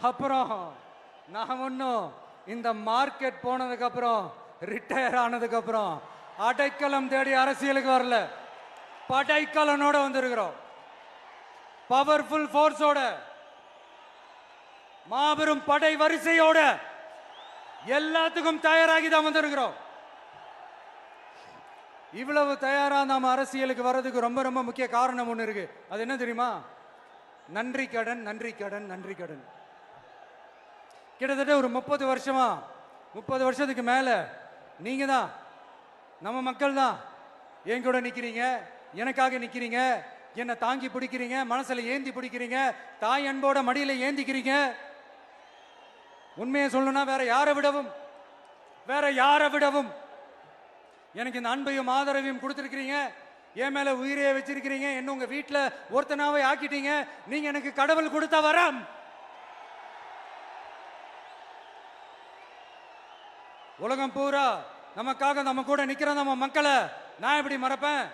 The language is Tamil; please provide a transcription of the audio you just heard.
அப்புறம் நான் ஒன்றும் இந்த மார்க்கெட் போனதுக்கு அப்புறம் ரிட்டையர் ஆனதுக்கு அப்புறம் அடைக்கலம் தேடி அரசியலுக்கு வரல, படைக்கலனோட வந்திருக்கிறோம். பவர்ஃபுல் ஃபோர்ஸோட, மாபெரும் படை வரிசையோட, எல்லாத்துக்கும் தயாராகி தான் வந்திருக்கிறோம். இவ்வளவு தயாரா நாம அரசியலுக்கு வர்றதுக்கு ரொம்ப ரொம்ப முக்கிய காரணம் ஒன்று இருக்கு. அது என்ன தெரியுமா? நன்றி கடன், நன்றி கடன், நன்றி கடன். கிட்டத்தட்ட ஒரு 30 வருஷமா, 30 வருஷத்துக்கு மேல நீங்க தான், நம்ம மக்கள் தான் என் கூட நிக்கிறீங்க, எனக்காக நிக்கிறீங்க, என்னை தாங்கி பிடிக்கிறீங்க, மனசுல ஏந்தி பிடிக்கிறீங்க, தாய் அன்போட மடியில ஏந்திக்கிறீங்க. உண்மையை சொல்லணும்னா வேற யாரை விடவும் எனக்கு இந்த அன்பையும் ஆதரவையும் கொடுத்திருக்கிறீங்க. என் மேல உயிரையே வச்சிருக்கிறீங்க. என்ன உங்க வீட்டுல ஒருத்தனாவே ஆக்கிட்டீங்க. நீங்க எனக்கு கடவுள் கொடுத்த வரம். உலகம் பூரா நமக்காக நம்ம கூட நிக்கிற நம்ம மக்களை நான் எப்படி மறப்பேன்?